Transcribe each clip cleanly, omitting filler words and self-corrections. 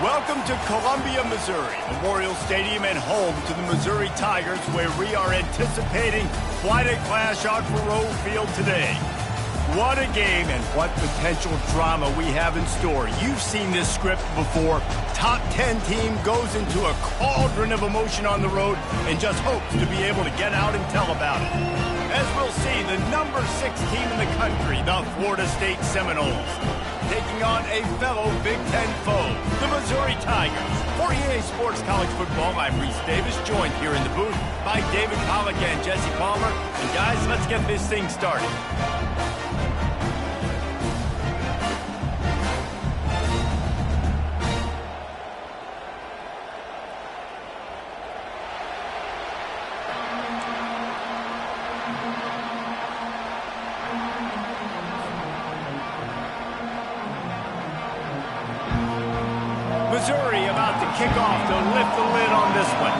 Welcome to Columbia, Missouri, Memorial Stadium and home to the Missouri Tigers, where we are anticipating quite a clash on Faurot Field today. What a game and what potential drama we have in store. You've seen this script before. Top 10 team goes into a cauldron of emotion on the road and just hopes to be able to get out and tell about it. As we'll see, the number 6 team in the country, the Florida State Seminoles, taking on a fellow Big Ten foe, the Missouri Tigers. For EA Sports College Football, I'm Reese Davis, joined here in the booth by David Pollack and Jesse Palmer. And guys, let's get this thing started. Missouri about to kick off to lift the lid on this one.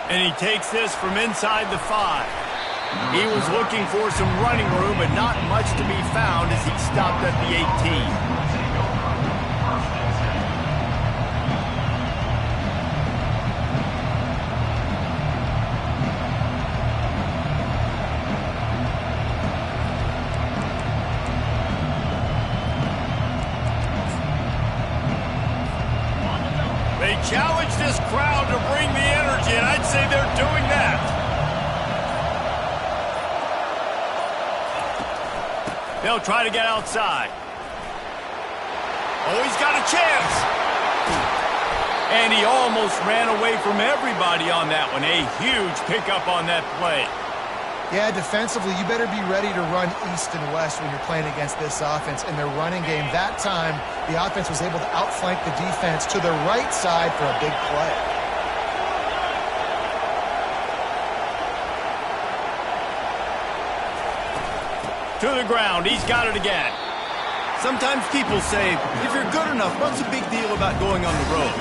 And he takes this from inside the 5. He was looking for some running room, but not much to be found as he stopped at the 18. They challenge this crowd to bring the energy, and I'd say they're doing that. They'll try to get outside. Oh, he's got a chance. And he almost ran away from everybody on that one. A huge pickup on that play. Yeah, defensively, you better be ready to run east and west when you're playing against this offense. In their running game, that time, the offense was able to outflank the defense to the right side for a big play. To the ground, he's got it again. Sometimes people say, if you're good enough, what's the big deal about going on the road?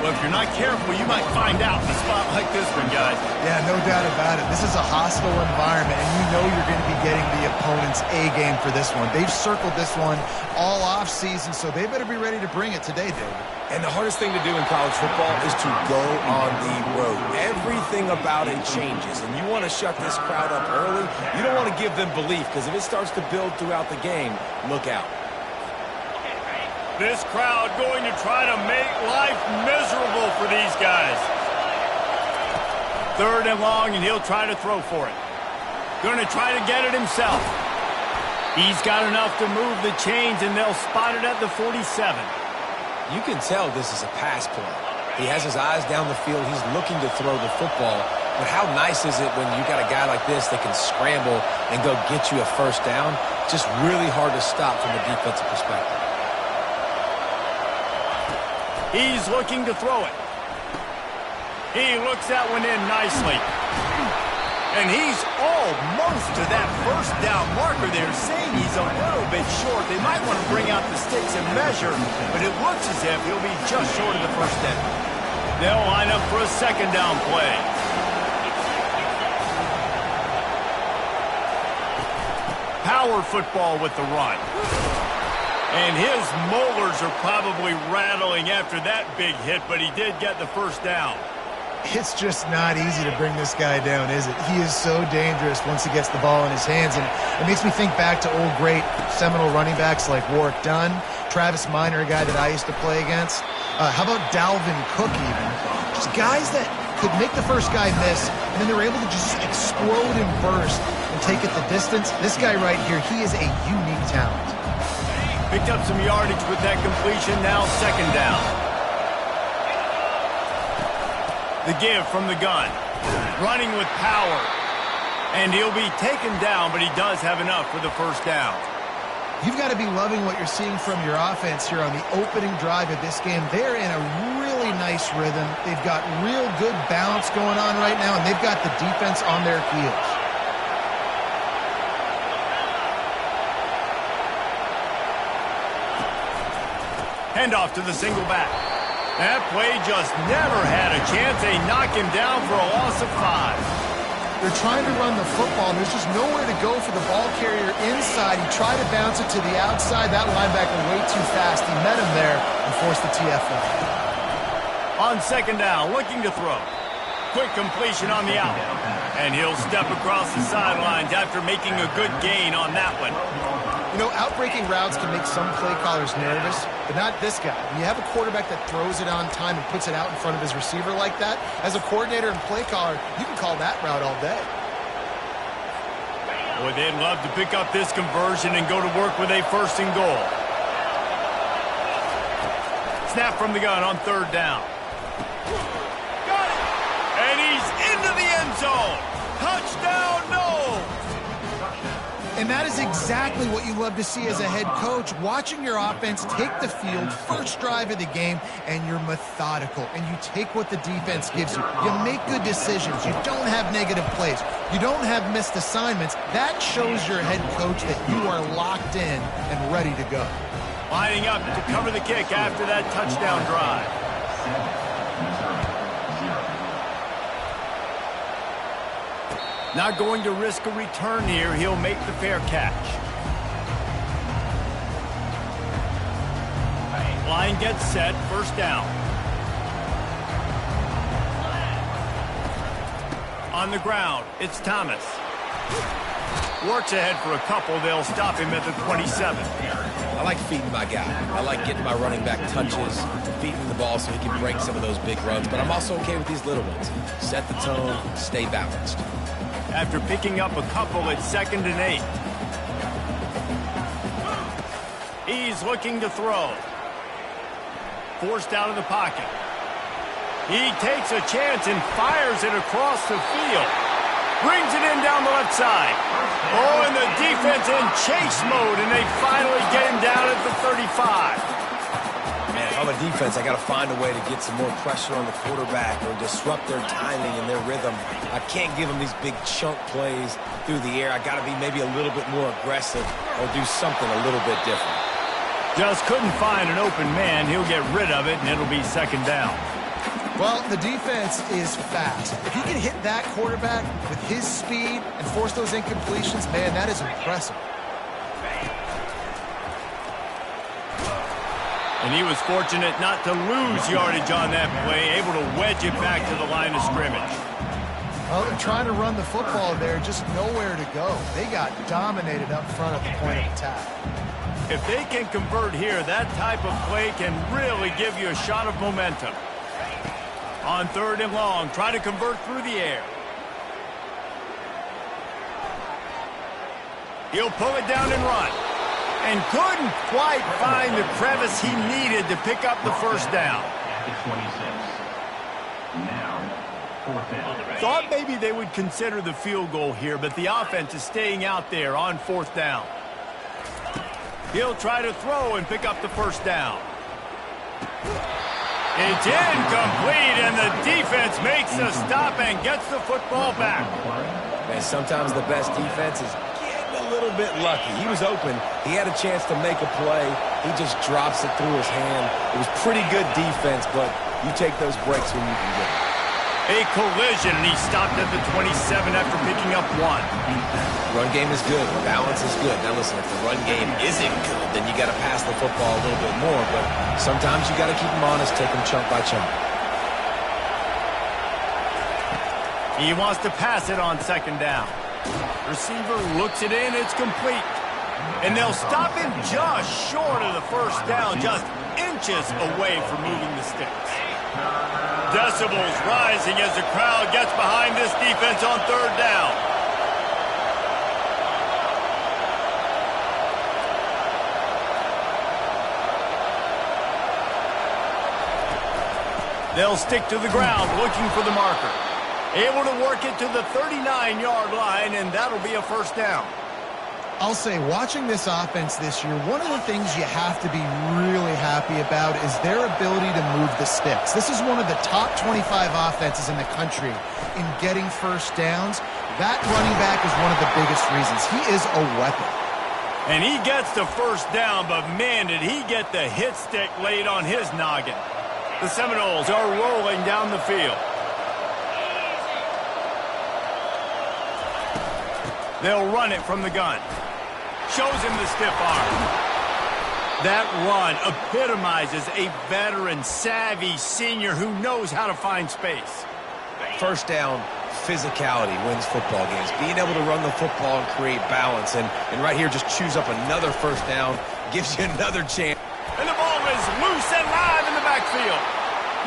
Well, if you're not careful, you might find out in a spot like this one, guys. Yeah, no doubt about it. This is a hostile environment, and you know you're going to be getting the opponent's A game for this one. They've circled this one all off-season, so they better be ready to bring it today, David. And the hardest thing to do in college football is to go on the road. Everything about it changes, and you want to shut this crowd up early. You don't want to give them belief, because if it starts to build throughout the game, look out. This crowd going to try to make life miserable for these guys. 3rd and long, and he'll try to throw for it. Going to try to get it himself. He's got enough to move the chains, and they'll spot it at the 47. You can tell this is a pass play. He has his eyes down the field. He's looking to throw the football. But how nice is it when you got a guy like this that can scramble and go get you a first down? Just really hard to stop from a defensive perspective. He's looking to throw it. He looks that one in nicely. And he's almost to that first down marker there, saying he's a little bit short. They might want to bring out the sticks and measure, but it looks as if he'll be just short of the first down. They'll line up for a 2nd down play. Power football with the run. And his molars are probably rattling after that big hit, but he did get the first down. It's just not easy to bring this guy down, is it? He is so dangerous once he gets the ball in his hands, and it makes me think back to old great Seminole running backs like Warwick Dunn, Travis Minor, a guy that I used to play against. How about Dalvin Cook even? Just guys that could make the first guy miss, and then they were able to just explode and burst and take it the distance. This guy right here, he is a unique talent. Picked up some yardage with that completion, now 2nd down. The give from the gun. Running with power. And he'll be taken down, but he does have enough for the first down. You've got to be loving what you're seeing from your offense here on the opening drive of this game. They're in a really nice rhythm. They've got real good balance going on right now, and they've got the defense on their heels. Handoff to the single back. That play just never had a chance. They knock him down for a loss of 5. They're trying to run the football, and there's just nowhere to go for the ball carrier inside. He tried to bounce it to the outside. That linebacker way too fast. He met him there and forced the TFL. On second down, looking to throw. Quick completion on the out. And he'll step across the sidelines after making a good gain on that one. You know, outbreaking routes can make some play callers nervous, but not this guy. When you have a quarterback that throws it on time and puts it out in front of his receiver like that, as a coordinator and play caller, you can call that route all day. Boy, they'd love to pick up this conversion and go to work with a first and goal. Snap from the gun on third down. Got it! And he's into the end zone. Touchdown, no! And that is exactly what you love to see as a head coach, watching your offense take the field, first drive of the game, and you're methodical, and you take what the defense gives you. You make good decisions. You don't have negative plays. You don't have missed assignments. That shows your head coach that you are locked in and ready to go. Lining up to cover the kick after that touchdown drive. Not going to risk a return here. He'll make the fair catch. Line gets set. First down. On the ground, it's Thomas. Works ahead for a couple. They'll stop him at the 27. I like feeding my guy. I like getting my running back touches, feeding the ball so he can break some of those big runs. But I'm also okay with these little ones. Set the tone, stay balanced. After picking up a couple at 2nd and 8. He's looking to throw. Forced out of the pocket. He takes a chance and fires it across the field. Brings it in down the left side. Oh, and the defense in chase mode, and they finally get him down at the 35. Man, if I'm a defense, I got to find a way to get some more pressure on the quarterback or disrupt their timing and their rhythm. I can't give them these big chunk plays through the air. I got to be maybe a little bit more aggressive or do something a little bit different. Just couldn't find an open man. He'll get rid of it, and it'll be second down. Well, the defense is fast. If he can hit that quarterback with his speed and force those incompletions, man, that is impressive. And he was fortunate not to lose yardage on that play, able to wedge it back to the line of scrimmage. Well, they're trying to run the football there, just nowhere to go. They got dominated up front at the point of attack. If they can convert here, that type of play can really give you a shot of momentum. On 3rd and long, try to convert through the air. He'll pull it down and run. And couldn't quite find the crevice he needed to pick up the first down. Thought maybe they would consider the field goal here, but the offense is staying out there on 4th down. He'll try to throw and pick up the first down. It's incomplete, and the defense makes a stop and gets the football back. Man, sometimes the best defense is getting a little bit lucky. He was open. He had a chance to make a play. He just drops it through his hand. It was pretty good defense, but you take those breaks when you can get it. A collision, and he stopped at the 27 after picking up 1. Run game is good. Balance is good. Now listen, if the run game isn't good, then you got to pass the football a little bit more. But sometimes you got to keep them honest, take them chunk by chunk. He wants to pass it on 2nd down. Receiver looks it in. It's complete. And they'll stop him just short of the first down, just inches away from moving the sticks. Decibels rising as the crowd gets behind this defense on 3rd down. They'll stick to the ground looking for the marker. Able to work it to the 39-yard line, and that'll be a first down. I'll say, watching this offense this year, one of the things you have to be really happy about is their ability to move the sticks. This is one of the top 25 offenses in the country in getting first downs. That running back is one of the biggest reasons. He is a weapon. And he gets the first down, but man, did he get the hit stick laid on his noggin. The Seminoles are rolling down the field. They'll run it from the gun. Shows him the stiff arm. That run epitomizes a veteran, savvy senior who knows how to find space. First down, physicality wins football games. Being able to run the football and create balance. And right here, just choose up another first down. Gives you another chance. And the ball is loose and live in the backfield.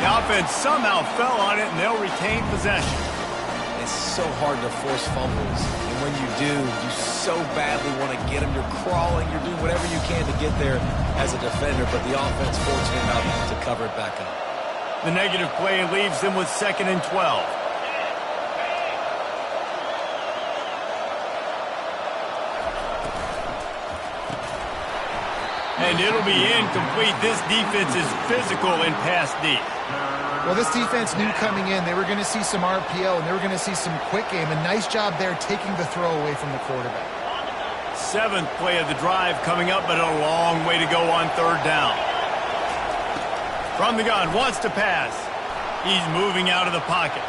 The offense somehow fell on it, and they'll retain possession. It's so hard to force fumbles. And when you do, you so badly want to get them. You're crawling. You're doing whatever you can to get there as a defender. But the offense fortunate enough to cover it back up. The negative play leaves them with 2nd and 12. And it'll be incomplete. This defense is physical and pass deep. Well, this defense knew coming in they were going to see some RPO and they were going to see some quick game. A nice job there taking the throw away from the quarterback. 7th play of the drive coming up, but a long way to go on 3rd down. From the gun, wants to pass. He's moving out of the pocket.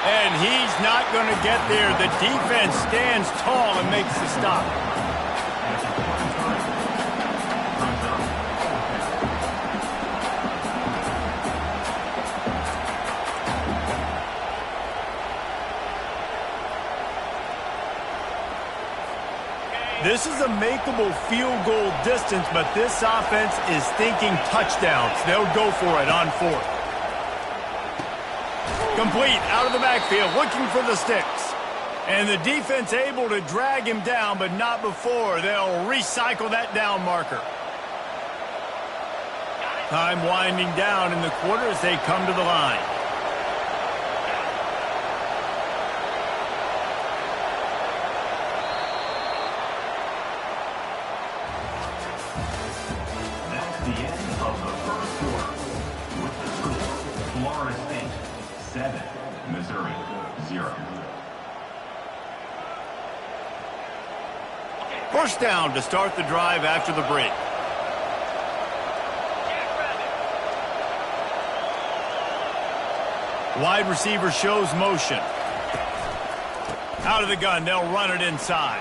And he's not going to get there. The defense stands tall and makes the stop. This is a makeable field goal distance, but this offense is thinking touchdowns. They'll go for it on 4th. Complete out of the backfield, looking for the sticks. And the defense able to drag him down, but not before. They'll recycle that down marker. Time winding down in the quarter as they come to the line. That's the end of the first quarter. With the score, Florida State 7, Missouri 0. First down to start the drive after the break. Wide receiver shows motion. Out of the gun, they'll run it inside.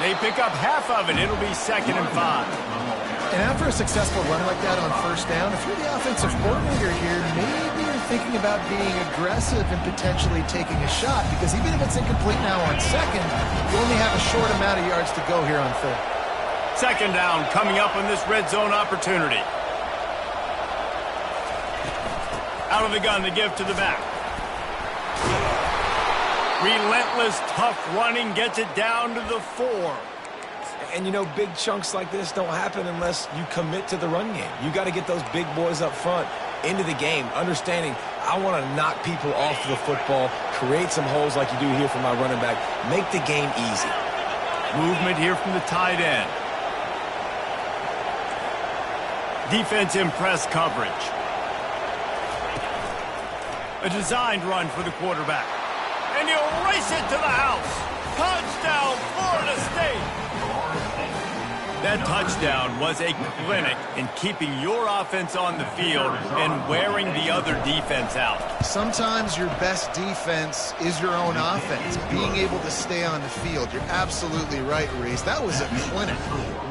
They pick up half of it. It'll be 2nd and 5. And after a successful run like that on first down, if you're the offensive coordinator here, maybe you're thinking about being aggressive and potentially taking a shot, because even if it's incomplete now on 2nd, you only have a short amount of yards to go here on 3rd. 2nd down coming up on this red zone opportunity. Out of the gun to give to the back. Relentless, tough running gets it down to the 4. And, you know, big chunks like this don't happen unless you commit to the run game. You got to get those big boys up front into the game, understanding I want to knock people off the football, create some holes like you do here for my running back, make the game easy. Movement here from the tight end. Defense in press coverage. A designed run for the quarterback. And he'll race it to the house. Touchdown, Florida State. That touchdown was a clinic in keeping your offense on the field and wearing the other defense out. Sometimes your best defense is your own offense, being able to stay on the field. You're absolutely right, Reese. That was a clinic.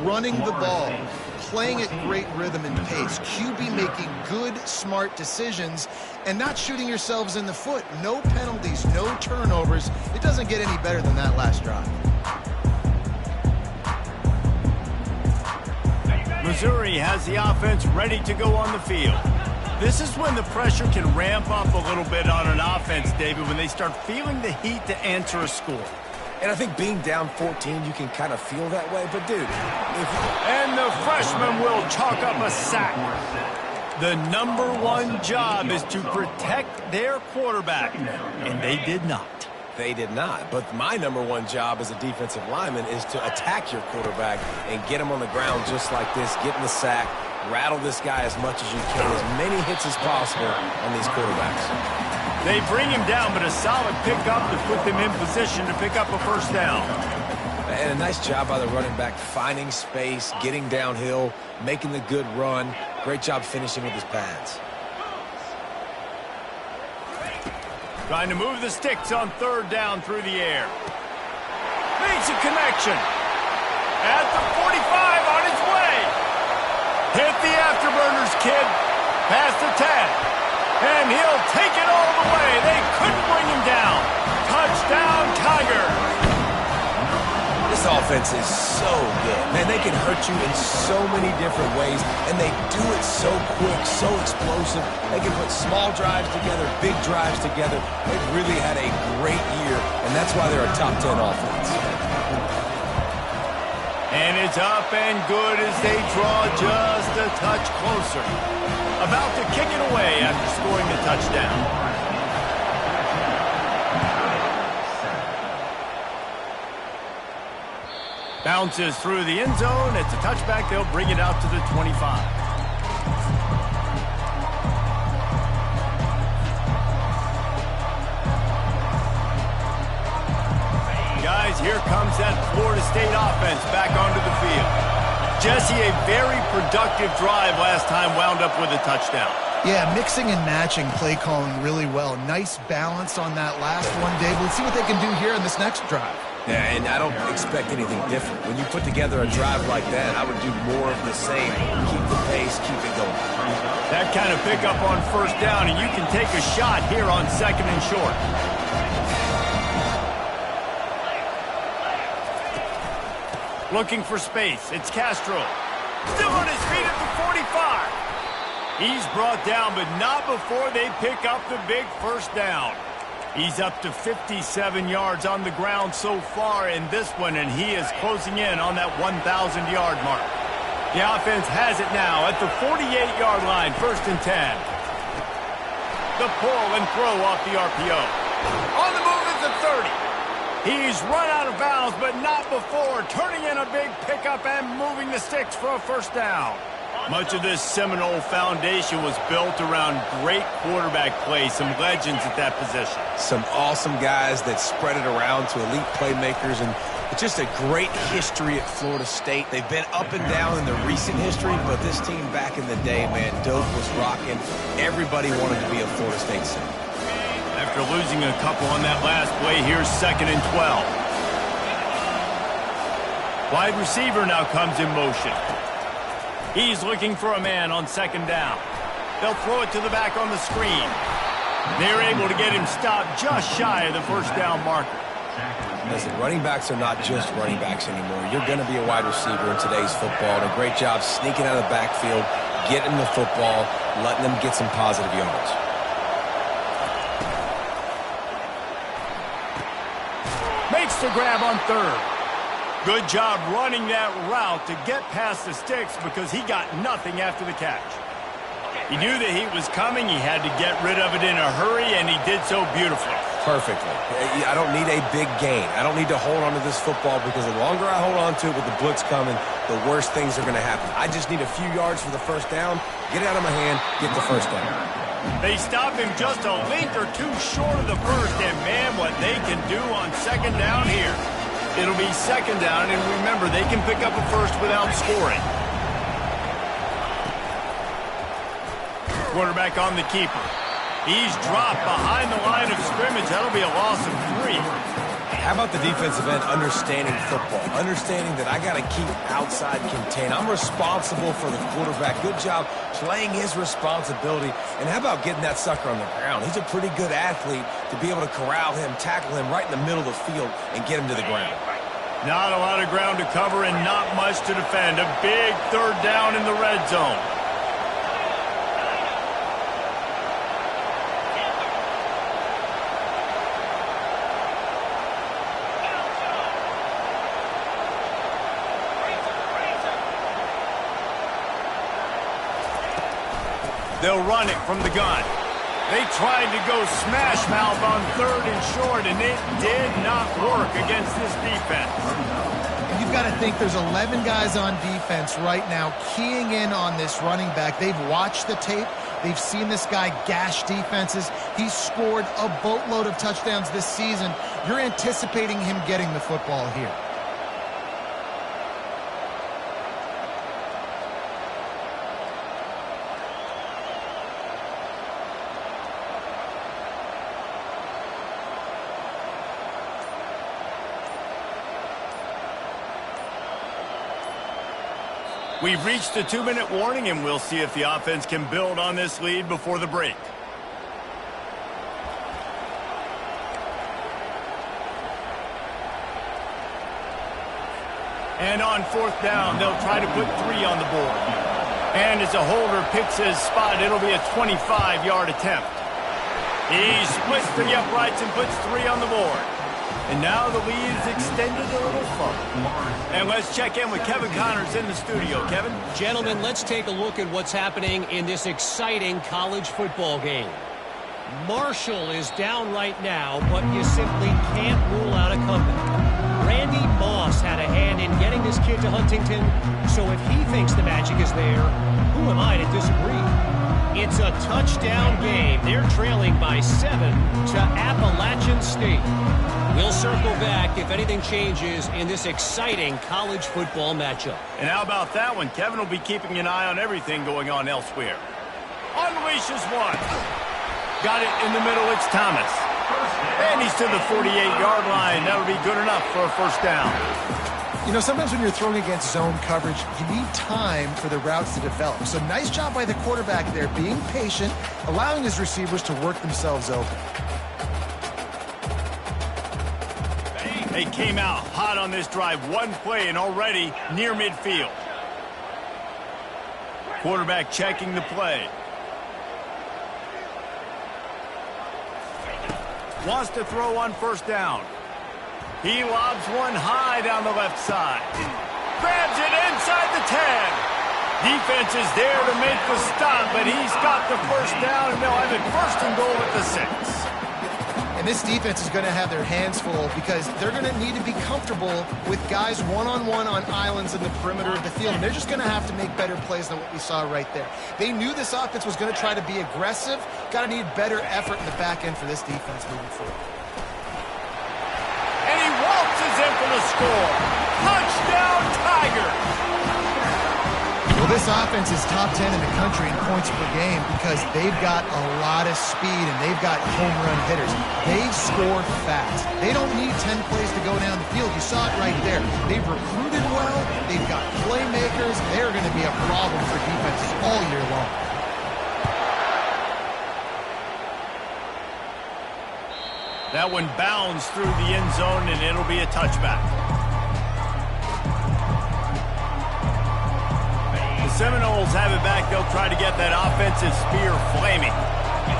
Running the ball, playing at great rhythm and pace, QB making good, smart decisions, and not shooting yourselves in the foot. No penalties, no turnovers. It doesn't get any better than that last drive. Missouri has the offense ready to go on the field. This is when the pressure can ramp up a little bit on an offense, David, when they start feeling the heat to answer a score. And I think being down 14, you can kind of feel that way. But, dude, and the freshman will chalk up a sack. The #1 job is to protect their quarterback, and they did not. They did not. But my #1 job as a defensive lineman is to attack your quarterback and get him on the ground just like this, get in the sack, rattle this guy as much as you can, as many hits as possible on these quarterbacks. They bring him down, but a solid pickup to put them in position to pick up a first down. And a nice job by the running back, finding space, getting downhill, making the good run. Great job finishing with his pads. Trying to move the sticks on third down through the air. Makes a connection. At the 45 on his way. Hit the afterburners, kid. Past the 10. And he'll take it all the way. They couldn't bring him down. Touchdown, Tigers. This offense is so good. Man, they can hurt you in so many different ways, and they do it so quick, so explosive. They can put small drives together, big drives together. They've really had a great year, and that's why they're a top 10 offense. And it's up and good as they draw just a touch closer. About to kick it away after scoring the touchdown. Bounces through the end zone. It's a touchback. They'll bring it out to the 25. Guys, here comes that Florida State offense back onto the field. Jesse, a very productive drive last time wound up with a touchdown. Yeah, mixing and matching play calling really well. Nice balance on that last one, Dave. Let's see what they can do here in this next drive. Yeah, and I don't expect anything different. When you put together a drive like that, I would do more of the same. Keep the pace, keep it going. That kind of pickup on first down, and you can take a shot here on second and short. Looking for space. It's Castro. Still on his feet at the 45. He's brought down, but not before they pick up the big first down. He's up to 57 yards on the ground so far in this one, and he is closing in on that 1,000-yard mark. The offense has it now at the 48-yard line, first and 10. The pull and throw off the RPO. On the move is the 30. He's run out of bounds, but not before turning in a big pickup and moving the sticks for a first down. Much of this Seminole foundation was built around great quarterback play, some legends at that position. Some awesome guys that spread it around to elite playmakers, and it's just a great history at Florida State. They've been up and down in the recent history, but this team back in the day, man, Doak was rocking. Everybody wanted to be a Florida State center. After losing a couple on that last play, here's second and 12. Wide receiver now comes in motion. He's looking for a man on second down. They'll throw it to the back on the screen. They're able to get him stopped just shy of the first down marker. Listen, running backs are not just running backs anymore. You're going to be a wide receiver in today's football. And a great job sneaking out of the backfield, getting the football, letting them get some positive yards. Makes the grab on third. Good job running that route to get past the sticks because he got nothing after the catch. He knew the heat was coming. He had to get rid of it in a hurry, and he did so beautifully. Perfectly. I don't need a big gain. I don't need to hold on to this football because the longer I hold on to it with the blitz coming, the worse things are going to happen. I just need a few yards for the first down, get it out of my hand, get the first down. They stop him just a length or two short of the first, and man, what they can do on second down here. It'll be second down, and remember, they can pick up a first without scoring. Quarterback on the keeper. He's dropped behind the line of scrimmage. That'll be a loss of 3. How about the defensive end understanding football? Understanding that I got to keep outside contain. I'm responsible for the quarterback. Good job playing his responsibility. And how about getting that sucker on the ground? He's a pretty good athlete to be able to corral him, tackle him right in the middle of the field, and get him to the ground. Not a lot of ground to cover and not much to defend. A big third down in the red zone. They'll run it from the gun. They tried to go smash mouth on third and short, and it did not work against this defense. You've got to think there's 11 guys on defense right now keying in on this running back. They've watched the tape. They've seen this guy gash defenses. He's scored a boatload of touchdowns this season. You're anticipating him getting the football here. We've reached the 2-minute warning, and we'll see if the offense can build on this lead before the break. And on 4th down, they'll try to put 3 on the board. And as a holder picks his spot, it'll be a 25-yard attempt. He splits the uprights and puts 3 on the board. And now the lead is extended a little further. And let's check in with Kevin Connors in the studio. Kevin? Gentlemen, let's take a look at what's happening in this exciting college football game. Marshall is down right now, but you simply can't rule out a comeback. Randy Moss had a hand in getting this kid to Huntington, so if he thinks the magic is there, who am I to disagree? It's a touchdown game. They're trailing by 7 to Appalachian State. We'll circle back if anything changes in this exciting college football matchup. And how about that one? Kevin will be keeping an eye on everything going on elsewhere. Unleashes one. Got it in the middle. It's Thomas. And he's to the 48-yard line. That'll be good enough for a first down. You know, sometimes when you're throwing against zone coverage, you need time for the routes to develop. So nice job by the quarterback there, being patient, allowing his receivers to work themselves open. They came out hot on this drive. One play and already near midfield. Quarterback checking the play. Wants to throw on first down. He lobs one high down the left side. Grabs it inside the 10. Defense is there to make the stop, but he's got the first down, and they'll have it 1st and goal at the 6. And this defense is going to have their hands full because they're going to need to be comfortable with guys one-on-one on islands in the perimeter of the field. And they're just going to have to make better plays than what we saw right there. They knew this offense was going to try to be aggressive. Got to need better effort in the back end for this defense moving forward. And he waltzes in for the score. Touchdown, Tigers! Well, this offense is top 10 in the country in points per game because they've got a lot of speed and they've got home run hitters. They score fast. They don't need 10 plays to go down the field. You saw it right there. They've recruited well. They've got playmakers. They're going to be a problem for defenses all year long. That one bounds through the end zone, and it'll be a touchback. The Seminoles have it back. They'll try to get that offensive spear flaming.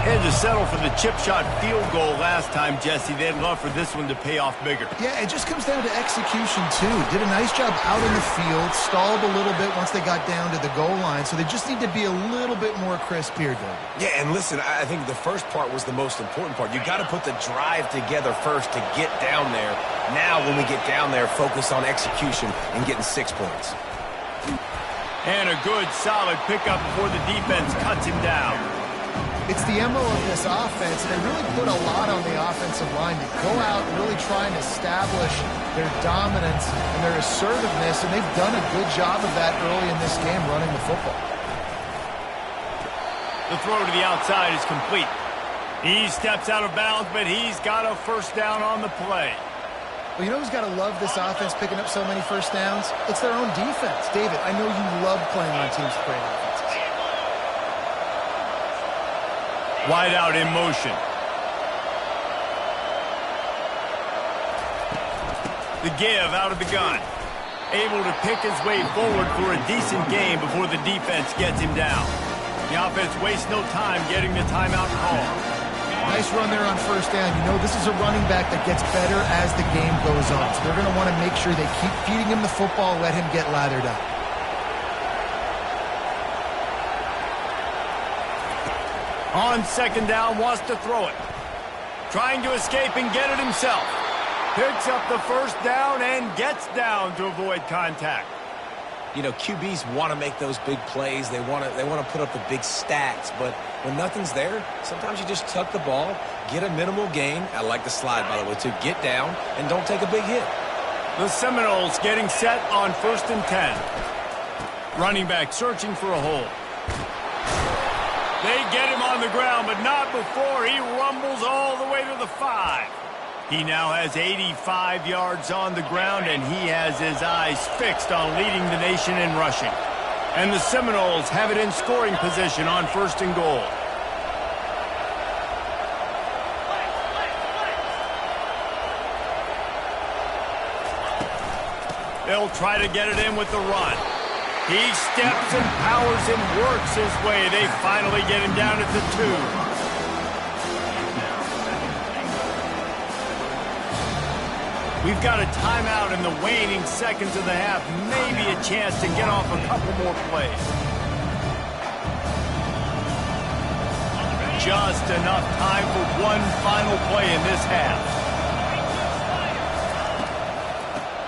Had to settle for the chip shot field goal last time, Jesse. They'd love for this one to pay off bigger. Yeah, it just comes down to execution, too. Did a nice job out in the field, stalled a little bit once they got down to the goal line, so they just need to be a little bit more crisp here, David. Yeah, and listen, I think the first part was the most important part. You got to put the drive together first to get down there. Now, when we get down there, focus on execution and getting 6 points. And a good, solid pickup before the defense cuts him down. It's the MO of this offense. They really put a lot on the offensive line to go out and really try and establish their dominance and their assertiveness, and they've done a good job of that early in this game running the football. The throw to the outside is complete. He steps out of bounds, but he's got a first down on the play. Well, you know who's got to love this offense picking up so many first downs? It's their own defense. David, I know you love playing on teams with great offenses. Wide out in motion. The give out of the gun. Able to pick his way forward for a decent game before the defense gets him down. The offense wastes no time getting the timeout call. Nice run there on first down. You know, this is a running back that gets better as the game goes on. So they're going to want to make sure they keep feeding him the football, let him get lathered up. On second down, wants to throw it. Trying to escape and get it himself. Picks up the first down and gets down to avoid contact. You know, QBs want to make those big plays. They want to put up the big stats. But when nothing's there, sometimes you just tuck the ball, get a minimal gain. I like the slide, by the way, to get down and don't take a big hit. The Seminoles getting set on 1st and 10. Running back searching for a hole. They get him on the ground, but not before he rumbles all the way to the 5. He now has 85 yards on the ground, and he has his eyes fixed on leading the nation in rushing. And the Seminoles have it in scoring position on 1st and goal. They'll try to get it in with the run. He steps and powers and works his way. They finally get him down at the 2. We've got a timeout in the waning seconds of the half. Maybe a chance to get off a couple more plays. Just enough time for one final play in this half.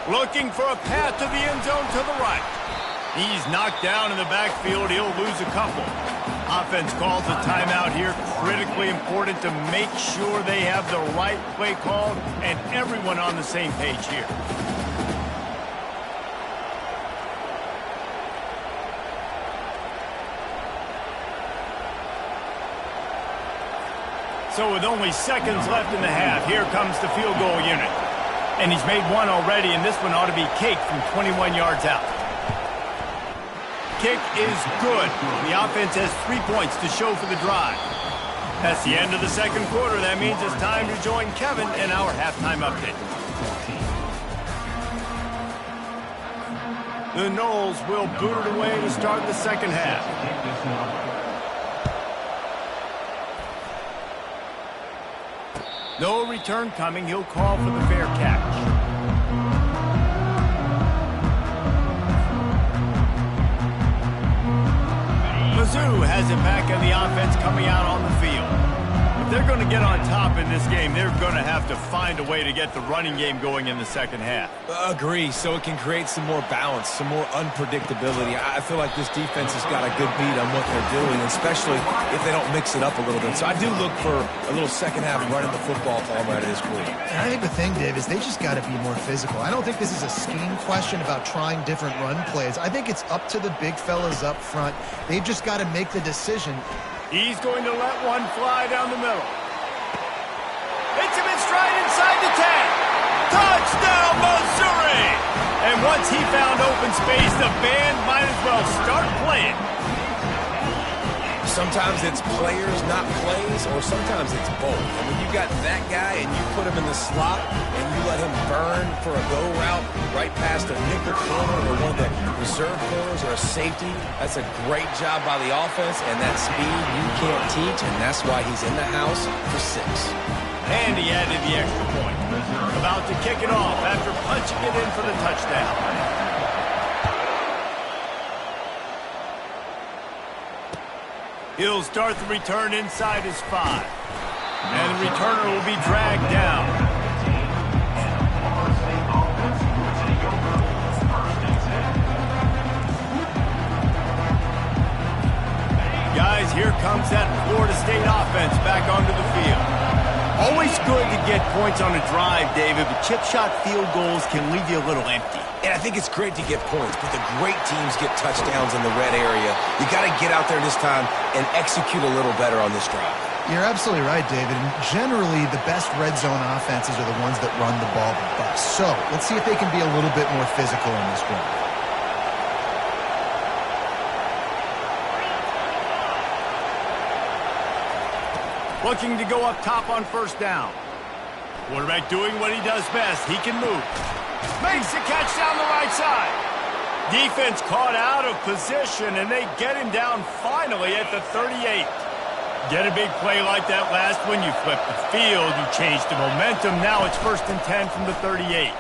Looking for a path to the end zone to the right. He's knocked down in the backfield. He'll lose a couple. Offense calls a timeout here. Critically important to make sure they have the right play called and everyone on the same page here. So with only seconds left in the half, here comes the field goal unit. And he's made one already, and this one ought to be cake from 21 yards out. Kick is good. The offense has 3 points to show for the drive. That's the end of the second quarter. That means it's time to join Kevin in our halftime update. The Noles will boot it away to start the second half. No return coming. He'll call for the fair catch. Mizzou has it back in the offense coming out on the field. If they're going to get on top in this game, they're going to have to find a way to get the running game going in the second half. Agree, so it can create some more balance, some more unpredictability. I feel like this defense has got a good beat on what they're doing, especially if they don't mix it up a little bit. So I do look for a little second half running the football ball right of this quarter. And I think the thing, Dave, is they just got to be more physical. I don't think this is a scheme question about trying different run plays. I think it's up to the big fellas up front. They've just got to make the decision. He's going to let one fly down the middle. Hits him in stride inside the 10. Touchdown, Missouri! And once he found open space, the band might as well start playing. Sometimes it's players, not plays, or sometimes it's both. And when you got that guy and you put him in the slot and you let him burn for a go route right past a nickel corner or one of the reserve corners or a safety, that's a great job by the offense, and that speed you can't teach, and that's why he's in the house for 6. And he added the extra point. About to kick it off after punching it in for the touchdown. He'll start the return inside his 5. And the returner will be dragged down. Guys, here comes that Florida State offense back onto the field. Always good to get points on a drive, David, but chip shot field goals can leave you a little empty. And I think it's great to get points, but the great teams get touchdowns in the red area. You got to get out there this time and execute a little better on this drive. You're absolutely right, David. And generally, the best red zone offenses are the ones that run the ball the best. So let's see if they can be a little bit more physical in this drive. Looking to go up top on first down. Quarterback doing what he does best. He can move. Makes the catch down the right side. Defense caught out of position, and they get him down finally at the 38. Get a big play like that last one, you flip the field, you change the momentum. Now it's 1st and 10 from the 38.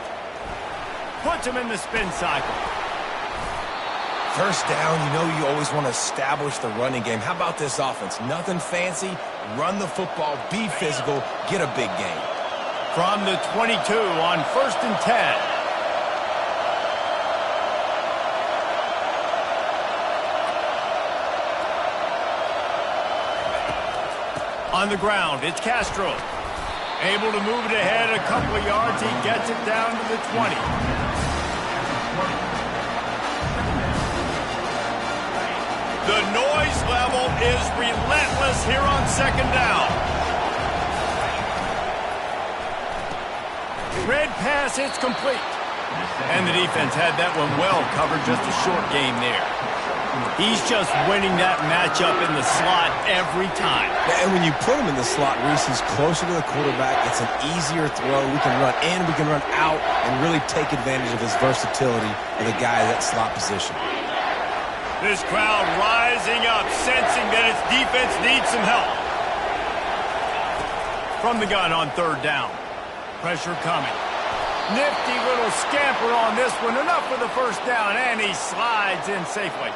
Puts him in the spin cycle. First down, you know you always want to establish the running game. How about this offense? Nothing fancy. Run the football, be physical, get a big gain. From the 22 on 1st and 10. On the ground, it's Castro. Able to move it ahead a couple of yards. He gets it down to the 20. The noise level is relentless here on 2nd down. Red pass, it's complete. And the defense had that one well covered, just a short game there. He's just winning that matchup in the slot every time. And when you put him in the slot, Reese, he's closer to the quarterback. It's an easier throw. We can run in, we can run out, and really take advantage of his versatility of the guy at that slot position. This crowd rising up, sensing that its defense needs some help. From the gun on third down. Pressure coming. Nifty little scamper on this one. Enough for the first down, and he slides in safely.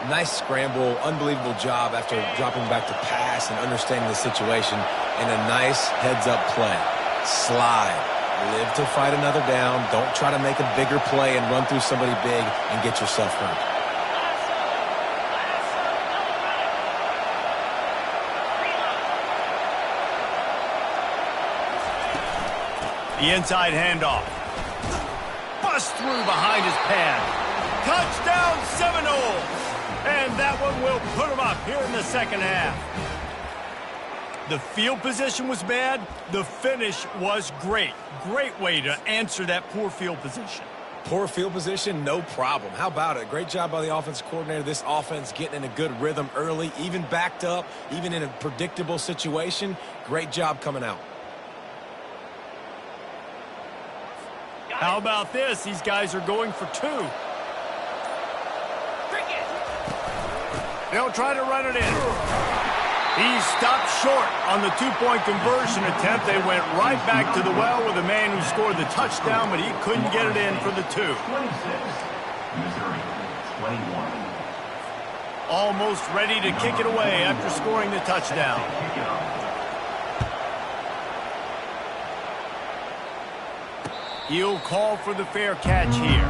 Nice scramble, unbelievable job after dropping back to pass and understanding the situation, and a nice heads-up play. Slide. Live to fight another down. Don't try to make a bigger play and run through somebody big and get yourself hurt. The inside handoff. Bust through behind his pad. Touchdown Seminoles! And that one will put him up here in the second half. The field position was bad. The finish was great. Great way to answer that poor field position. Poor field position, no problem. How about it? Great job by the offensive coordinator. This offense getting in a good rhythm early, even backed up, even in a predictable situation. Great job coming out. How about this? These guys are going for two. They'll try to run it in. He stopped short on the two-point conversion attempt. They went right back to the well with the man who scored the touchdown, but he couldn't get it in for the two. 26, Missouri, 21. Almost ready to kick it away after scoring the touchdown. He'll call for the fair catch here.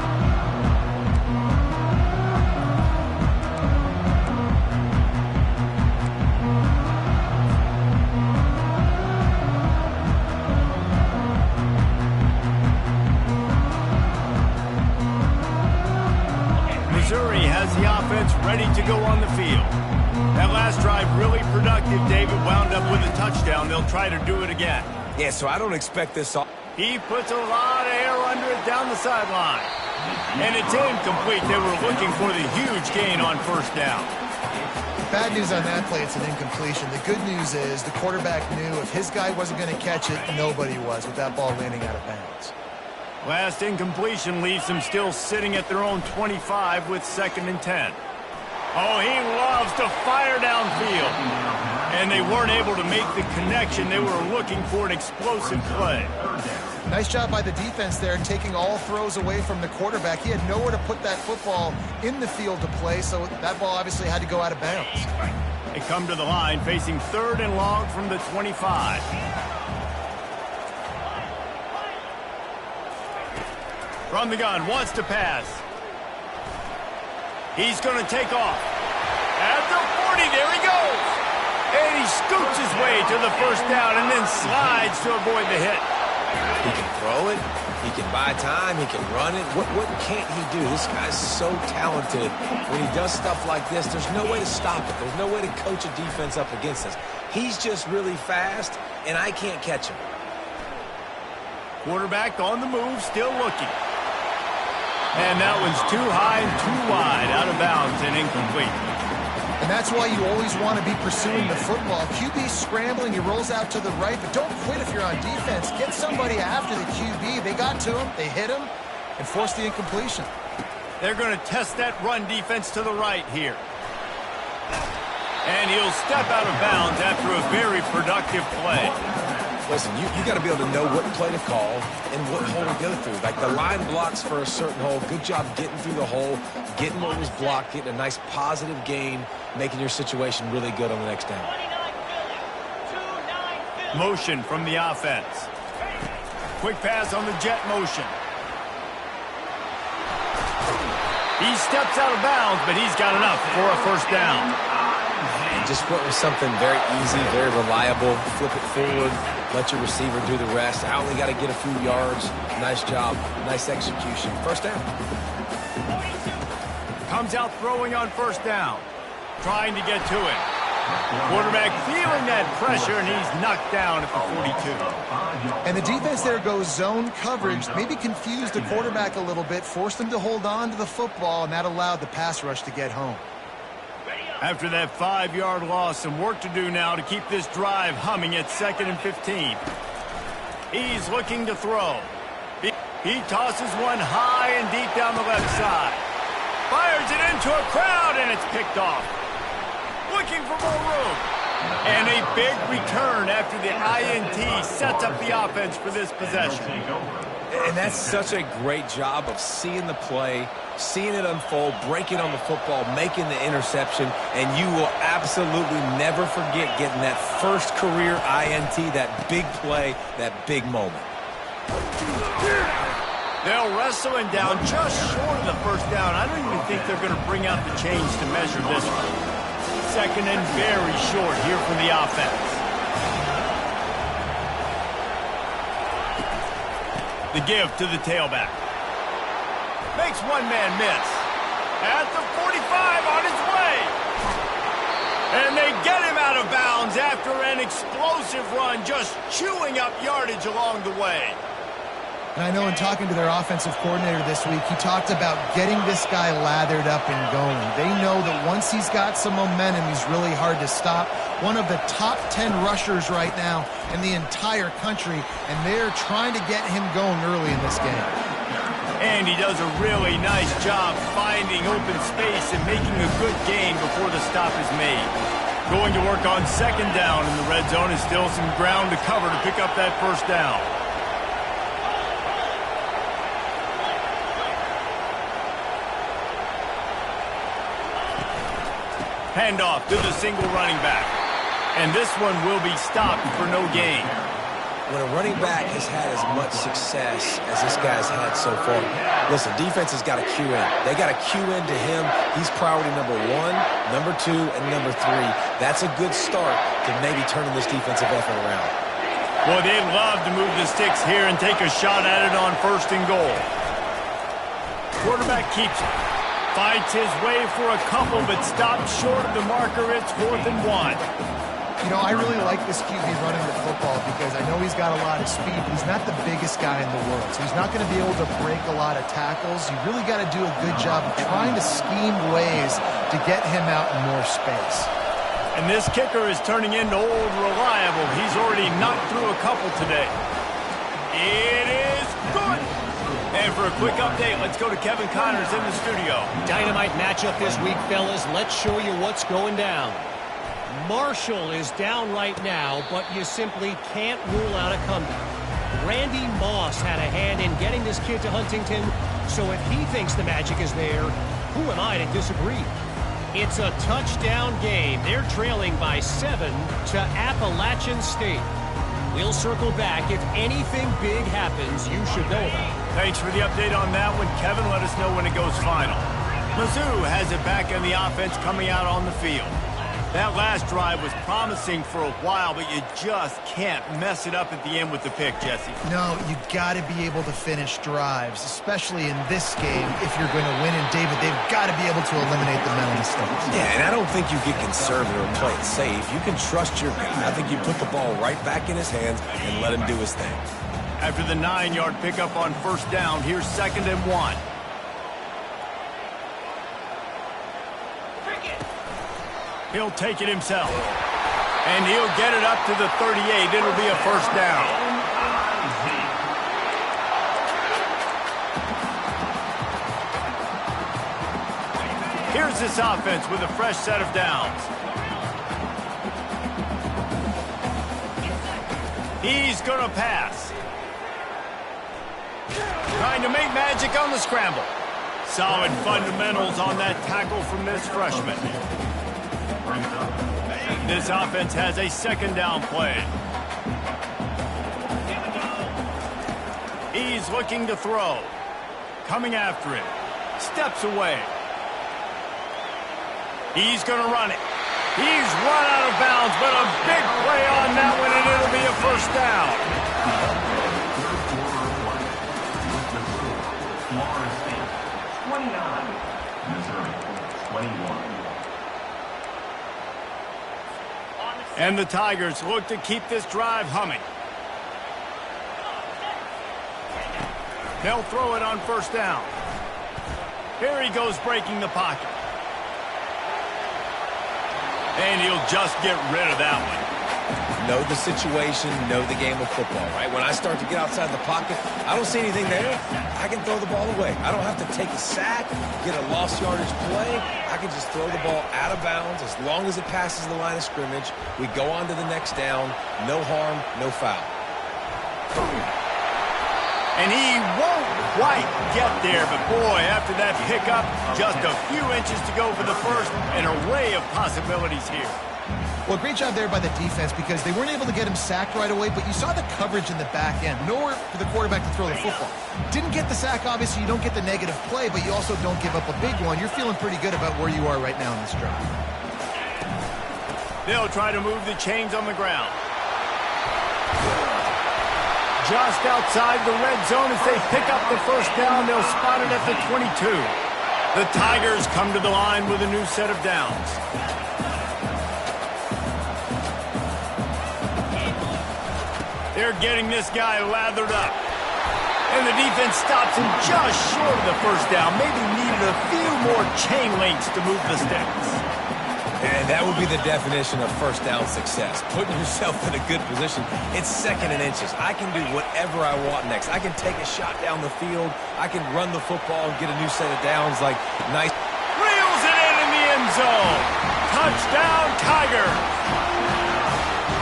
Missouri has the offense ready to go on the field. That last drive really productive. David wound up with a touchdown. They'll try to do it again. Yeah, so I don't expect this. He puts a lot of air under it down the sideline. And it's incomplete. They were looking for the huge gain on first down. Bad news on that play, it's an incompletion. The good news is the quarterback knew if his guy wasn't going to catch it, nobody was with that ball landing out of bounds. Last incompletion leaves them still sitting at their own 25 with 2nd and 10. Oh, he loves to fire downfield. And they weren't able to make the connection. They were looking for an explosive play. Nice job by the defense there, taking all throws away from the quarterback. He had nowhere to put that football in the field to play, so that ball obviously had to go out of bounds. They come to the line facing 3rd and long from the 25. From the gun, wants to pass. He's going to take off. At the 40, there he goes. And he scoots his way to the first down and then slides to avoid the hit. He can throw it. He can buy time. He can run it. What can't he do? This guy's so talented. When he does stuff like this, there's no way to stop it. There's no way to coach a defense up against us. He's just really fast, and I can't catch him. Quarterback on the move, still looking. And that one's too high and too wide, out of bounds and incomplete. And that's why you always want to be pursuing the football. QB scrambling, he rolls out to the right, but don't quit if you're on defense. Get somebody after the QB. They got to him, they hit him, and forced the incompletion. They're going to test that run defense to the right here. And he'll step out of bounds after a very productive play. Listen, you got to be able to know what play to call and what hole to go through. Like the line blocks for a certain hole. Good job getting through the hole, getting what was blocked, getting a nice positive gain, making your situation really good on the next down. Motion from the offense. Quick pass on the jet motion. He steps out of bounds, but he's got enough for a first down. And just went with something very easy, very reliable. Flip it forward. Let your receiver do the rest. I only got to get a few yards. Nice job. Nice execution. First down. Comes out throwing on first down. Trying to get to it. Quarterback feeling that pressure, and he's knocked down at the 42. And the defense there goes zone coverage, maybe confused the quarterback a little bit, forced him to hold on to the football, and that allowed the pass rush to get home. After that 5-yard loss, some work to do now to keep this drive humming at 2nd and 15. He's looking to throw. He tosses one high and deep down the left side. Fires it into a crowd, and it's picked off. Looking for more room. And a big return after the INT sets up the offense for this possession. And that's such a great job of seeing the play, seeing it unfold, breaking on the football, making the interception, and you will absolutely never forget getting that first career INT, that big play, that big moment. They'll wrestle him down just short of the first down. I don't even think they're going to bring out the chains to measure this one. 2nd and very short here for the offense. The give to the tailback. Makes one man miss. At the 45 on his way. And they get him out of bounds after an explosive run, just chewing up yardage along the way. And I know in talking to their offensive coordinator this week, he talked about getting this guy lathered up and going. They know that once he's got some momentum, he's really hard to stop. One of the top 10 rushers right now in the entire country, and they're trying to get him going early in this game. And he does a really nice job finding open space and making a good gain before the stop is made. Going to work on 2nd down in the red zone, is still some ground to cover to pick up that first down. Handoff to the single running back. And this one will be stopped for no gain. When a running back has had as much success as this guy's had so far, listen, defense has got to cue in. They got to cue into him. He's priority number 1, number 2, and number 3. That's a good start to maybe turning this defensive effort around. Boy, they'd love to move the sticks here and take a shot at it on 1st and goal. Quarterback keeps it. Fights his way for a couple, but stops short of the marker. It's 4th and 1. You know, I really like this QB running the football because I know he's got a lot of speed, but he's not the biggest guy in the world. So he's not going to be able to break a lot of tackles. You really got to do a good job of trying to scheme ways to get him out in more space. And this kicker is turning into old reliable. He's already knocked through a couple today. It is good. And for a quick update, let's go to Kevin Connors in the studio. Dynamite matchup this week, fellas. Let's show you what's going down. Marshall is down right now, but you simply can't rule out a comeback. Randy Moss had a hand in getting this kid to Huntington, so if he thinks the magic is there, who am I to disagree? It's a touchdown game. They're trailing by 7 to Appalachian State. We'll circle back. If anything big happens, you should know about it. Thanks for the update on that one, Kevin. Let us know when it goes final. Mizzou has it back in the offense coming out on the field. That last drive was promising for a while, but you just can't mess it up at the end with the pick, Jesse. No, you got to be able to finish drives, especially in this game if you're going to win. And, David, they've got to be able to eliminate the mental mistakes. Yeah, and I don't think you get conservative or play it safe. You can trust your guy. I think you put the ball right back in his hands and let him do his thing. After the 9-yard pickup on 1st down, here's 2nd and 1. He'll take it himself. And he'll get it up to the 38. It'll be a 1st down. Here's this offense with a fresh set of downs. He's going to pass. Trying to make magic on the scramble. Solid fundamentals on that tackle from this freshman. This offense has a 2nd down play. He's looking to throw. Coming after him. Steps away. He's going to run it. He's run out of bounds, but a big play on that one, and it'll be a 1st down. Florida State, 29. Missouri, 21. And the Tigers look to keep this drive humming. They'll throw it on first down. Here he goes breaking the pocket. And he'll just get rid of that one. Know the situation, know the game of football, right? When I start to get outside the pocket, I don't see anything there. I can throw the ball away. I don't have to take a sack, get a lost yardage play. I can just throw the ball out of bounds as long as it passes the line of scrimmage. We go on to the next down. No harm, no foul. And he won't quite get there, but boy, after that pickup, just a few inches to go for the first. An array of possibilities here. Well, great job there by the defense because they weren't able to get him sacked right away, but you saw the coverage in the back end. Nowhere for the quarterback to throw the football. Didn't get the sack, obviously. You don't get the negative play, but you also don't give up a big one. You're feeling pretty good about where you are right now in this drive. They'll try to move the chains on the ground. Just outside the red zone as they pick up the first down. They'll spot it at the 22. The Tigers come to the line with a new set of downs. They're getting this guy lathered up. And the defense stops him just short of the first down. Maybe needed a few more chain links to move the sticks. And that would be the definition of first down success. Putting yourself in a good position. It's second and inches. I can do whatever I want next. I can take a shot down the field. I can run the football and get a new set of downs like nice. Reels it in the end zone. Touchdown, Tigers.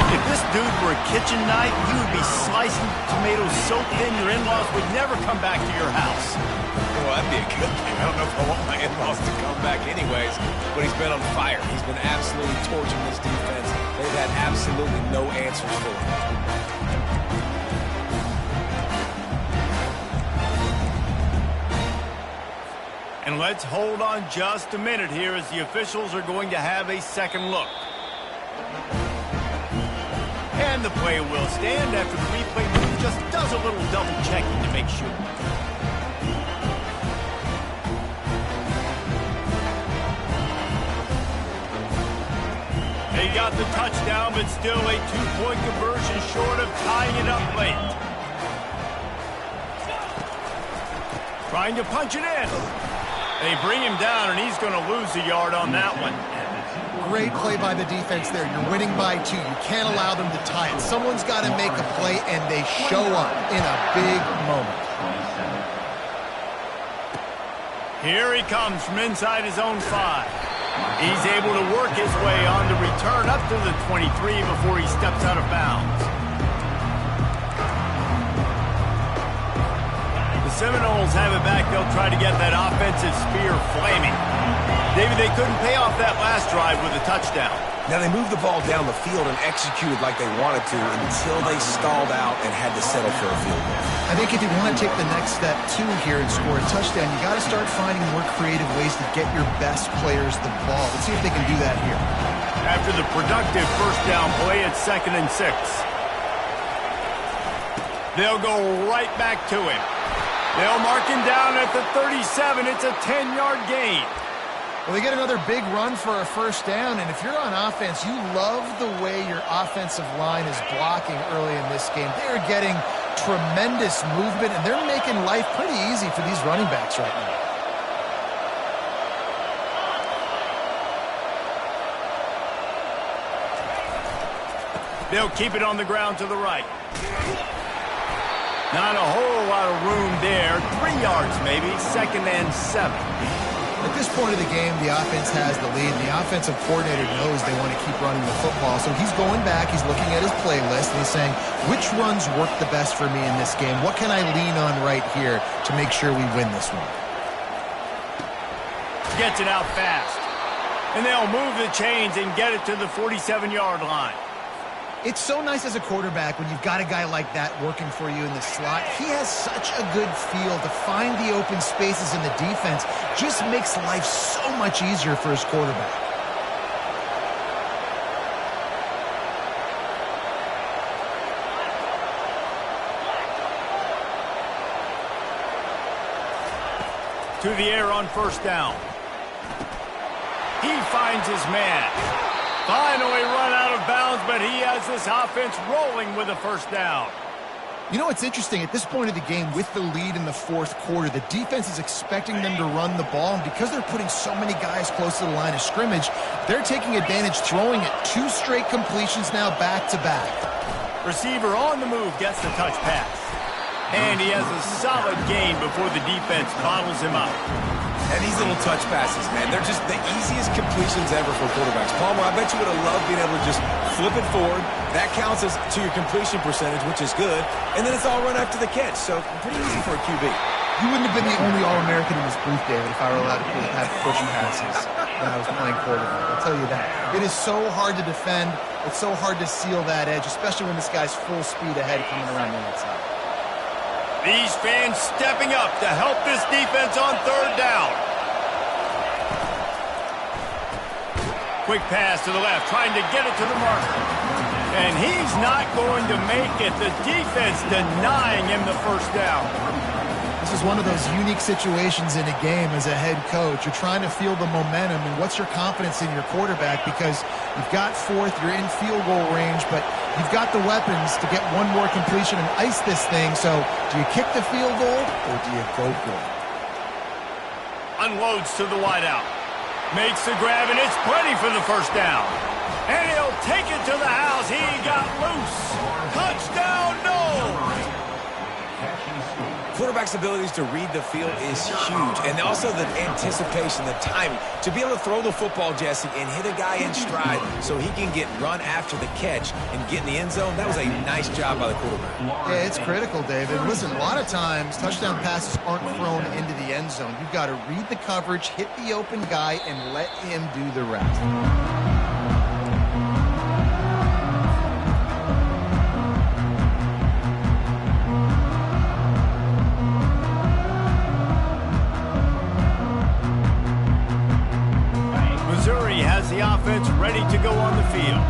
If this dude were a kitchen knife, you would be slicing tomatoes so thin your in-laws would never come back to your house. Well, that'd be a good thing. I don't know if I want my in-laws to come back anyways, but he's been on fire. He's been absolutely torching this defense. They've had absolutely no answers for him. And let's hold on just a minute here as the officials are going to have a second look. And the play will stand after the replay booth just does a little double checking to make sure. They got the touchdown, but still a two-point conversion short of tying it up late. Trying to punch it in. They bring him down, and he's going to lose a yard on that one. Great play by the defense there. You're winning by 2. You can't allow them to tie it. Someone's got to make a play, and they show up in a big moment. Here he comes from inside his own 5. He's able to work his way on the return up to the 23 before he steps out of bounds. The Seminoles have it back. They'll try to get that offensive spear flaming. David, they couldn't pay off that last drive with a touchdown. Now, they moved the ball down the field and executed like they wanted to until they stalled out and had to settle for a field goal. I think if you want to take the next step, too, here and score a touchdown, you got to start finding more creative ways to get your best players the ball. Let's see if they can do that here. After the productive first down play, it's 2nd and 6. They'll go right back to him. They'll mark him down at the 37. It's a 10-yard gain. Well, they get another big run for a first down, and if you're on offense, you love the way your offensive line is blocking early in this game. They're getting tremendous movement, and they're making life pretty easy for these running backs right now. They'll keep it on the ground to the right. Not a whole lot of room there. 3 yards maybe. 2nd and 7. At this point of the game, the offense has the lead. The offensive coordinator knows they want to keep running the football. So he's going back, he's looking at his playlist, and he's saying, which runs work the best for me in this game? What can I lean on right here to make sure we win this one? Gets it out fast. And they'll move the chains and get it to the 47-yard line. It's so nice as a quarterback when you've got a guy like that working for you in the slot. He has such a good feel to find the open spaces in the defense. Just makes life so much easier for his quarterback. To the air on first down. He finds his man. Finally run out of bounds, but he has this offense rolling with a first down. You know what's interesting? At this point of the game, with the lead in the fourth quarter, the defense is expecting them to run the ball, and because they're putting so many guys close to the line of scrimmage, they're taking advantage, throwing it 2 straight completions now back-to-back. Receiver on the move gets the touch pass. And he has a solid gain before the defense bottles him up. And these little touch passes, man, they're just the easiest completions ever for quarterbacks. Palmer, I bet you would have loved being able to just flip it forward. That counts as to your completion percentage, which is good. And then it's all run after the catch, so pretty easy for a QB. You wouldn't have been the only All-American in this booth, David, if I were allowed to have push passes when I was playing quarterback. I'll tell you that. It is so hard to defend. It's so hard to seal that edge, especially when this guy's full speed ahead coming around the outside. These fans stepping up to help this defense on third down. Quick pass to the left, trying to get it to the marker. And he's not going to make it. The defense denying him the first down. This is one of those unique situations in a game as a head coach. You're trying to feel the momentum, and what's your confidence in your quarterback? Because you've got fourth, you're in field goal range, but you've got the weapons to get one more completion and ice this thing. So do you kick the field goal or do you go for it? Unloads to the wideout. Makes the grab, and it's plenty for the first down. And he'll take it to the house. He got loose. Touchdown, no! Quarterback's abilities to read the field is huge. And also the anticipation, the timing. To be able to throw the football, Jesse, and hit a guy in stride so he can get run after the catch and get in the end zone, that was a nice job by the quarterback. Yeah, it's critical, David. Listen, a lot of times touchdown passes aren't thrown into the end zone. You've got to read the coverage, hit the open guy, and let him do the rest. The offense ready to go on the field.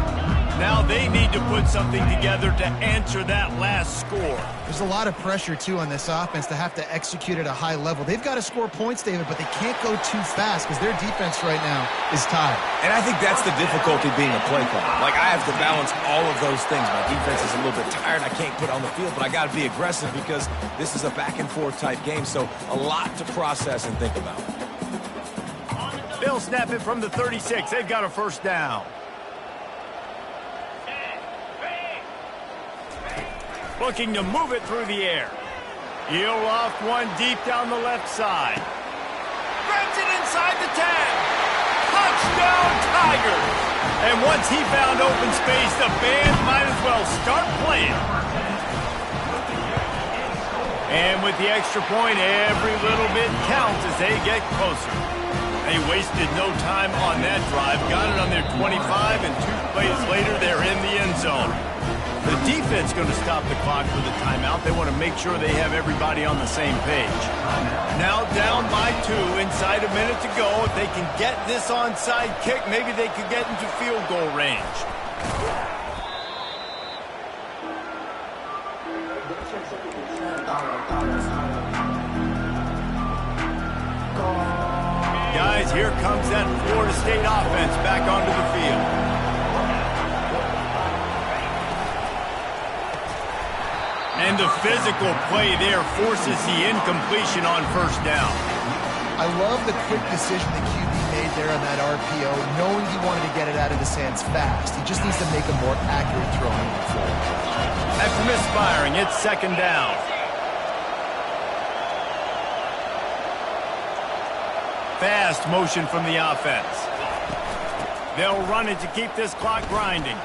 Now they need to put something together to answer that last score. There's a lot of pressure, too, on this offense to have to execute at a high level. They've got to score points, David, but they can't go too fast because their defense right now is tired. And I think that's the difficulty being a play caller. Like, I have to balance all of those things. My defense is a little bit tired. I can't put on the field, but I got to be aggressive because this is a back-and-forth type game, so a lot to process and think about. They'll snap it from the 36. They've got a first down. Looking to move it through the air. He'll loft one deep down the left side. Grabs it inside the 10. Touchdown, Tigers! And once he found open space, the band might as well start playing. And with the extra point, every little bit counts as they get closer. They wasted no time on that drive. Got it on their 25, and 2 plays later, they're in the end zone. The defense going to stop the clock with a timeout. They want to make sure they have everybody on the same page. Now down by 2, inside a minute to go. If they can get this onside kick, maybe they could get into field goal range. Guys, here comes that Florida State offense back onto the field. And the physical play there forces the incompletion on first down. I love the quick decision the QB made there on that RPO, knowing he wanted to get it out of his hands fast. He just needs to make a more accurate throw moving forward. After misfiring, it's second down. Fast motion from the offense. They'll run it to keep this clock grinding.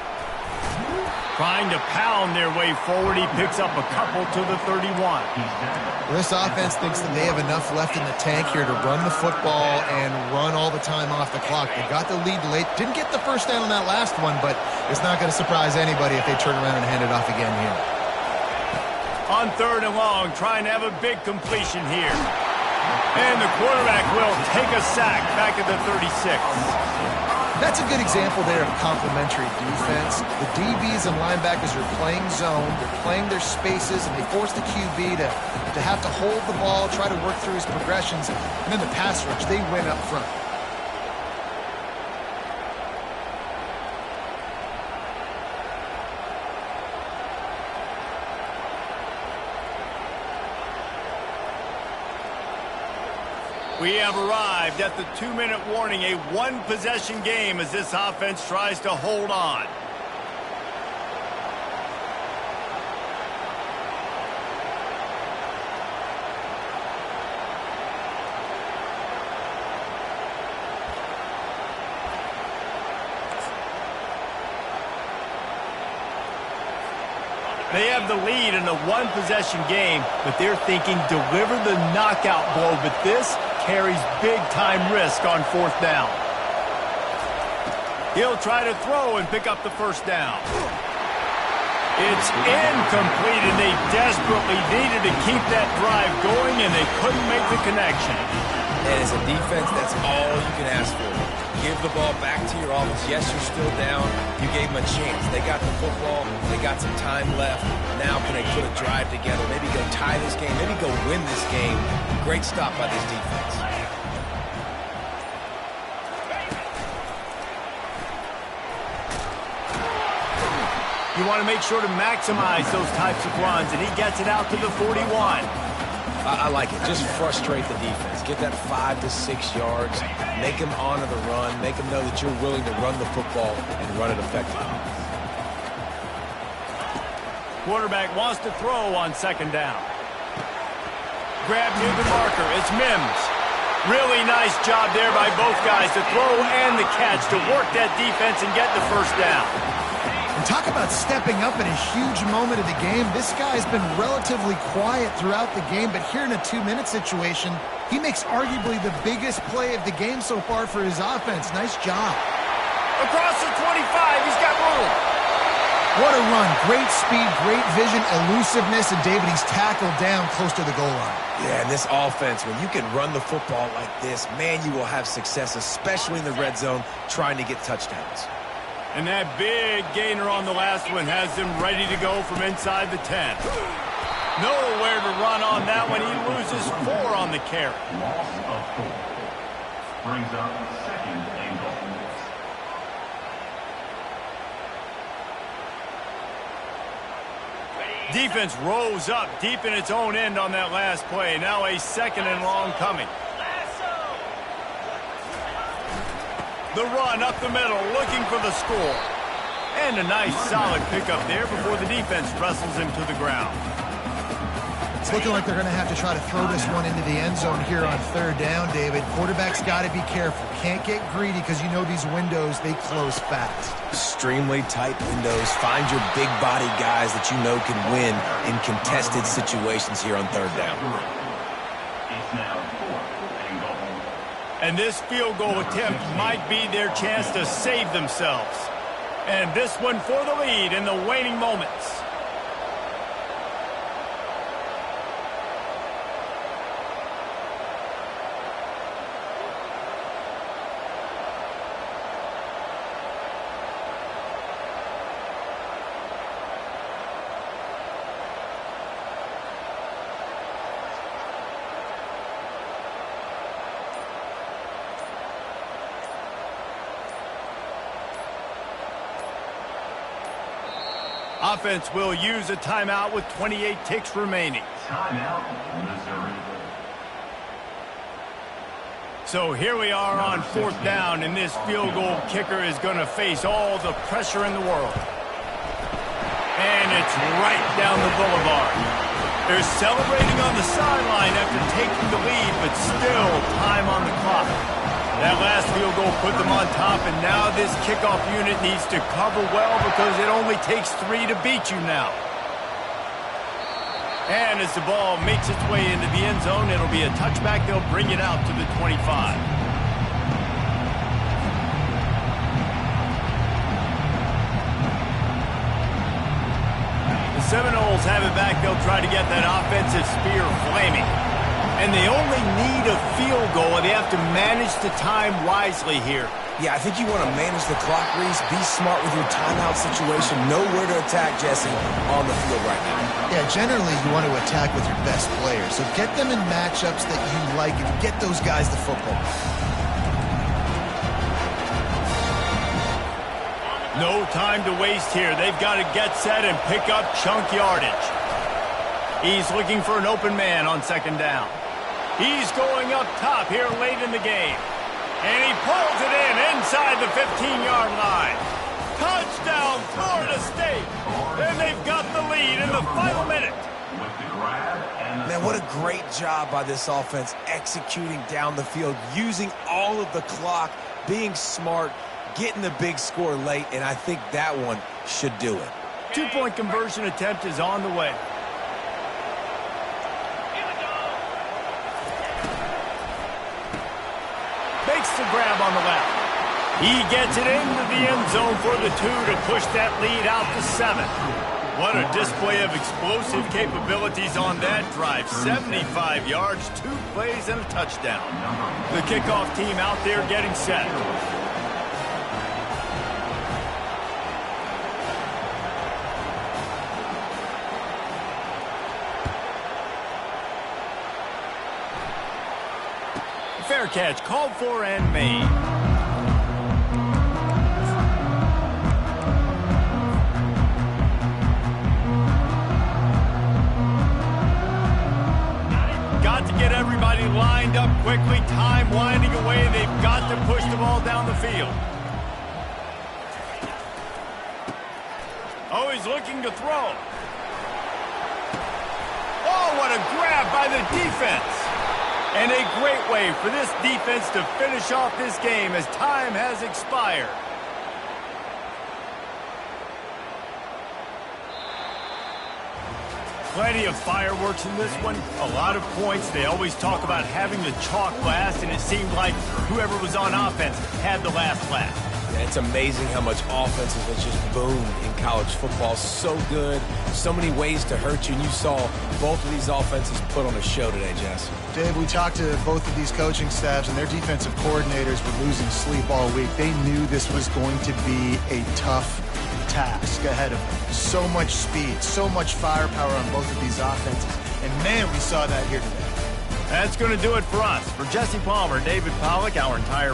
Trying to pound their way forward. He picks up a couple to the 31. This offense thinks that they have enough left in the tank here to run the football and run all the time off the clock. They got the lead late. Didn't get the first down on that last one, but it's not going to surprise anybody if they turn around and hand it off again here. On third and long, trying to have a big completion here. And the quarterback will take a sack back at the 36. That's a good example there of complementary defense. The DBs and linebackers are playing zone, they're playing their spaces, and they force the QB to have to hold the ball, try to work through his progressions, and then the pass rush, they win up front. We have arrived at the 2-minute warning, a one-possession game as this offense tries to hold on. They have the lead in a one-possession game, but they're thinking deliver the knockout blow, but this carries big-time risk on 4th down. He'll try to throw and pick up the first down. It's incomplete, and they desperately needed to keep that drive going, and they couldn't make the connection. And as a defense, that's all you can ask for. Give the ball back to your offense. Yes, you're still down. You gave them a chance. They got the football. They got some time left. Now can they put a drive together? Maybe go tie this game. Maybe go win this game. Great stop by this defense. You want to make sure to maximize those types of runs, and he gets it out to the 41. I like it. Just frustrate the defense. Get that 5 to 6 yards. Make them honor the run. Make them know that you're willing to run the football and run it effectively. Quarterback wants to throw on 2nd down. Grab near the marker. It's Mims. Really nice job there by both guys to throw and the catch to work that defense and get the first down. And talk about stepping up in a huge moment of the game. This guy's been relatively quiet throughout the game, but here in a 2-minute situation, he makes arguably the biggest play of the game so far for his offense. Nice job. Across the 25, he's got room. What a run. Great speed, great vision, elusiveness, and David, he's tackled down close to the goal line. Yeah, and this offense, when you can run the football like this, man, you will have success, especially in the red zone, trying to get touchdowns. And that big gainer on the last one has him ready to go from inside the 10. Nowhere to run on that one. He loses 4 on the carry. Loss of 4. Brings up 2nd and goal. Defense rose up deep in its own end on that last play. Now a 2nd and long coming. The run up the middle, looking for the score. And a nice solid pickup there before the defense wrestles him to the ground. It's looking like they're going to have to try to throw this one into the end zone here on 3rd down, David. Quarterback's got to be careful. Can't get greedy because you know these windows, they close fast. Extremely tight windows. Find your big body guys that you know can win in contested situations here on 3rd down. It's now 4th and goal. And this field goal attempt might be their chance to save themselves. And this one for the lead in the waning moments. Offense will use a timeout with 28 ticks remaining. Timeout, Missouri. So here we are on 4th down, and this field goal kicker is going to face all the pressure in the world. And it's right down the boulevard. They're celebrating on the sideline after taking the lead, but still time on the clock. That last field goal put them on top, and now this kickoff unit needs to cover well because it only takes 3 to beat you now. And as the ball makes its way into the end zone, it'll be a touchback. They'll bring it out to the 25. The Seminoles have it back. They'll try to get that offensive spear flaming. And they only need a field goal, and they have to manage the time wisely here. Yeah, I think you want to manage the clock, Reese. Be smart with your timeout situation. Know where to attack, Jesse, on the field right now. Yeah, generally you want to attack with your best players. So get them in matchups that you like and get those guys the football. No time to waste here. They've got to get set and pick up chunk yardage. He's looking for an open man on 2nd down. He's going up top here late in the game. And he pulls it in inside the 15-yard line. Touchdown, Florida State. And they've got the lead in the final minute. Man, what a great job by this offense executing down the field, using all of the clock, being smart, getting the big score late, and I think that one should do it. 2-point conversion attempt is on the way. Makes the grab on the left. He gets it into the end zone for the 2 to push that lead out to 7. What a display of explosive capabilities on that drive. 75 yards, 2 plays, and a touchdown. The kickoff team out there getting set. Fair catch called for and made. Got to get everybody lined up quickly. Time winding away. They've got to push the ball down the field. Oh, he's looking to throw. Oh, what a grab by the defense. And a great way for this defense to finish off this game as time has expired. Plenty of fireworks in this one. A lot of points. They always talk about having the chalk last, and it seemed like whoever was on offense had the last laugh. Yeah, it's amazing how much offenses have just boomed in college football. So good, so many ways to hurt you, and you saw both of these offenses put on a show today, Jess. Dave, we talked to both of these coaching staffs, and their defensive coordinators were losing sleep all week. They knew this was going to be a tough task ahead of them. So much speed, so much firepower on both of these offenses. And, man, we saw that here today. That's going to do it for us. For Jesse Palmer, David Pollack, our entire